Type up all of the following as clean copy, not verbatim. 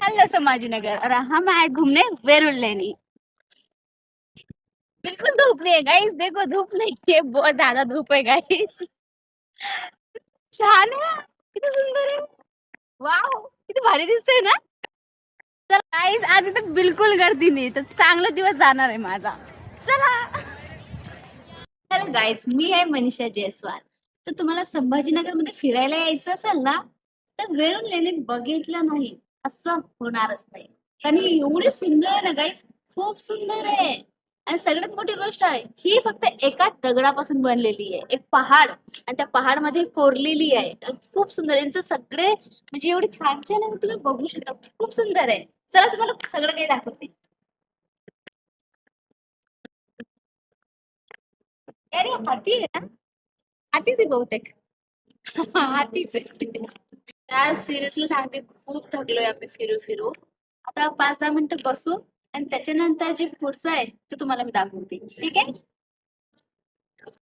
Hello Sambhajinagar और हम आए घूमने वेरुल लेनी। बिल्कुल धूप नहीं है गाइस, देखो धूप नहीं है, बहुत ज्यादा धूप है गाइस। छान आहे, किती सुंदर आहे, वाव किती भारी दिसतंय ना। चला गाइस, आज इथे बिलकुल गर्दी नाही, तर चांगला दिवस जाणार आहे माझा। चला। हॅलो गाइस, मी आहे मनीषा जयस्वाल। तर तुम्हाला संभाजीनगर मध्ये फिरायला यायचं असेल ना, तर वेरूळ लेणी बघितलं नाही असं होणारच नाही। कारण ही एवढी सुंदर आहे ना गाइस, खूप सुंदर आहे। आणि सगळ्यात मोठी गोष्ट आहे, ही फक्त एका दगडापासून बनलेली आहे, एक पहाड, आणि त्या पहाडमध्ये कोरलेली आहे। आणि खूप सुंदर आहे, तर सगळे म्हणजे एवढे छान छान आहे ना, तुम्ही बघू शकता, खूप सुंदर आहे। चला तुम्हाला सगळं काही दाखवते। अरे हाती आहे ना, हातीच आहे बहुतेक। हातीच आहे। यार सिरियसली सांगते, खूप थकलोय आम्ही फिरू फिरू। आता 5-10 मिनिटं बसू, आणि त्याच्यानंतर जे पुढचं आहे ते तुम्हाला मी दाखवते, ठीक आहे।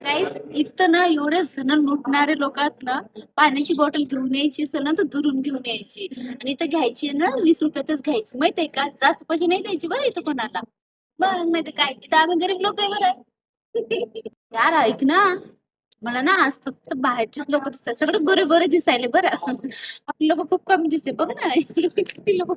गाईस, इथं ना एवढे जण लुटणारे लोक आहेत ना। पाण्याची बॉटल घेऊन यायची असेल ना, तर दुरून घेऊन यायची, आणि इथं घ्यायची आहे ना, 20 रुपयातच घ्यायची, माहितीये का, जास्त पैसे नाही द्यायचे बरं इथं कोणाला। बघ नाही तर काय, इथं आम्ही गरीब लोक आहे बरं। यार ऐक ना, मला ना आज फक्त बाहेरचेच लोक दिसतात, सगळे गोरे गोरे दिसायले बरं। आपले लोक खूप कमी दिसते बघ ना। किती लोक।